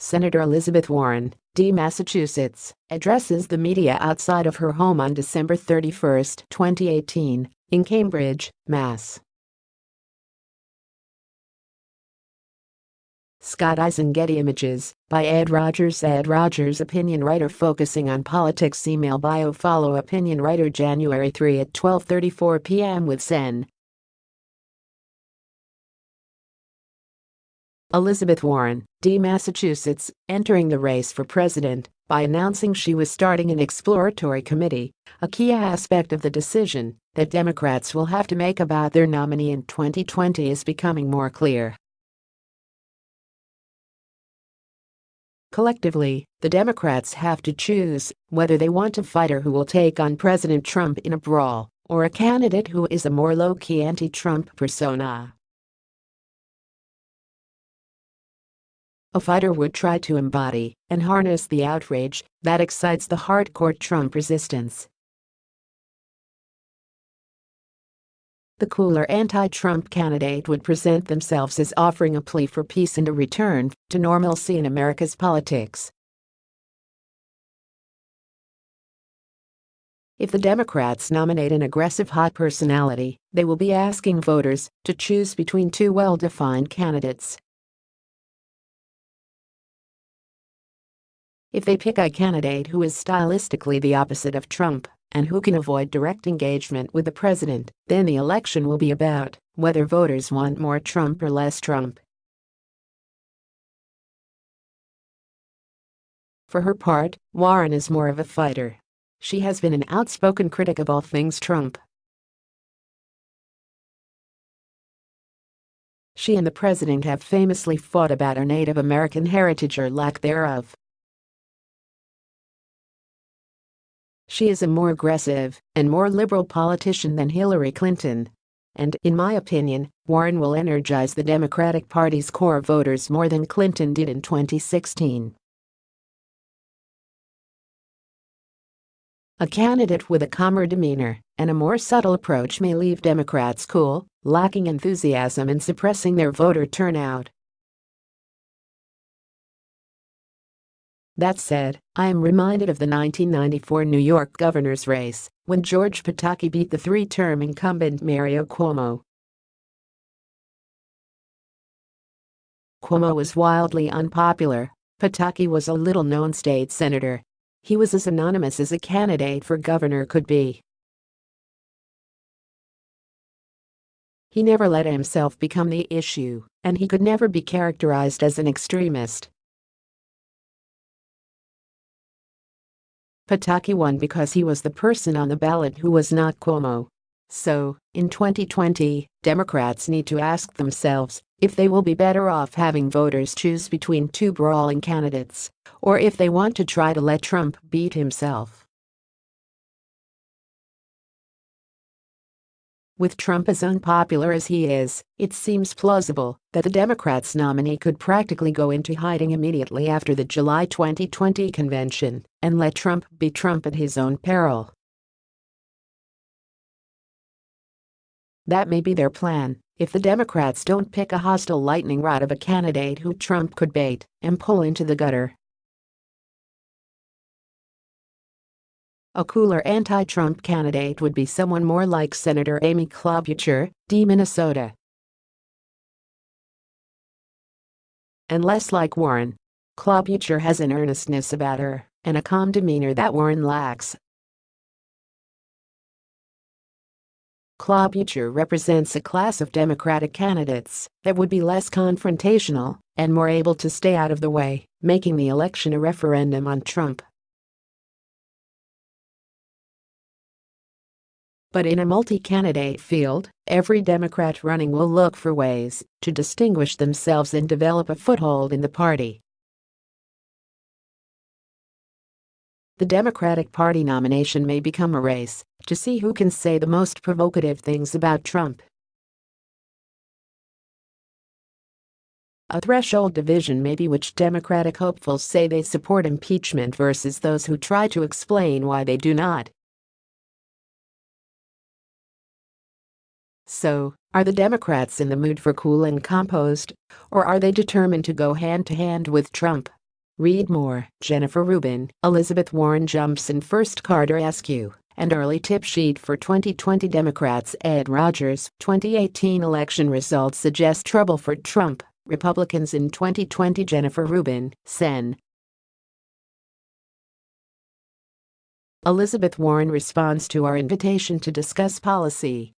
Senator Elizabeth Warren, D. Massachusetts, addresses the media outside of her home on December 31, 2018, in Cambridge, Mass. Scott Eisen. Getty Images, by Ed Rogers. Ed Rogers, opinion writer focusing on politics. Email bio. Follow opinion writer January 3 at 12:34 p.m. with Sen. Elizabeth Warren, D. Massachusetts, entering the race for president by announcing she was starting an exploratory committee, a key aspect of the decision that Democrats will have to make about their nominee in 2020 is becoming more clear. Collectively, the Democrats have to choose whether they want a fighter who will take on President Trump in a brawl or a candidate who is a more low-key anti-Trump persona. A fighter would try to embody and harness the outrage that excites the hardcore Trump resistance. The cooler anti-Trump candidate would present themselves as offering a plea for peace and a return to normalcy in America's politics. If the Democrats nominate an aggressive hot personality, they will be asking voters to choose between two well-defined candidates. If they pick a candidate who is stylistically the opposite of Trump and who can avoid direct engagement with the president, then the election will be about whether voters want more Trump or less Trump. For her part, Warren is more of a fighter. She has been an outspoken critic of all things Trump. She and the president have famously fought about her Native American heritage or lack thereof. She is a more aggressive and more liberal politician than Hillary Clinton. And, in my opinion, Warren will energize the Democratic Party's core voters more than Clinton did in 2016. A candidate with a calmer demeanor and a more subtle approach may leave Democrats cool, lacking enthusiasm and suppressing their voter turnout. That said, I am reminded of the 1994 New York governor's race, when George Pataki beat the three-term incumbent Mario Cuomo. Cuomo was wildly unpopular. Pataki was a little-known state senator. He was as anonymous as a candidate for governor could be. He never let himself become the issue, and he could never be characterized as an extremist. Pataki won because he was the person on the ballot who was not Cuomo. So, in 2020, Democrats need to ask themselves if they will be better off having voters choose between two brawling candidates, or if they want to try to let Trump beat himself. With Trump as unpopular as he is, it seems plausible that the Democrats' nominee could practically go into hiding immediately after the July 2020 convention and let Trump be Trump at his own peril. That may be their plan if the Democrats don't pick a hostile lightning rod of a candidate who Trump could bait and pull into the gutter. A cooler anti-Trump candidate would be someone more like Senator Amy Klobuchar, D. Minnesota, and less like Warren. Klobuchar has an earnestness about her and a calm demeanor that Warren lacks. Klobuchar represents a class of Democratic candidates that would be less confrontational and more able to stay out of the way, making the election a referendum on Trump. But in a multi-candidate field, every Democrat running will look for ways to distinguish themselves and develop a foothold in the party. The Democratic Party nomination may become a race to see who can say the most provocative things about Trump. A threshold division may be which Democratic hopefuls say they support impeachment versus those who try to explain why they do not. So, are the Democrats in the mood for cool and composed, or are they determined to go hand-to-hand with Trump? Read more. Jennifer Rubin, Elizabeth Warren jumps in first Carter SQ, and early tip sheet for 2020 Democrats. Ed Rogers, 2018 election results suggest trouble for Trump, Republicans in 2020. Jennifer Rubin, Sen. Elizabeth Warren responds to our invitation to discuss policy.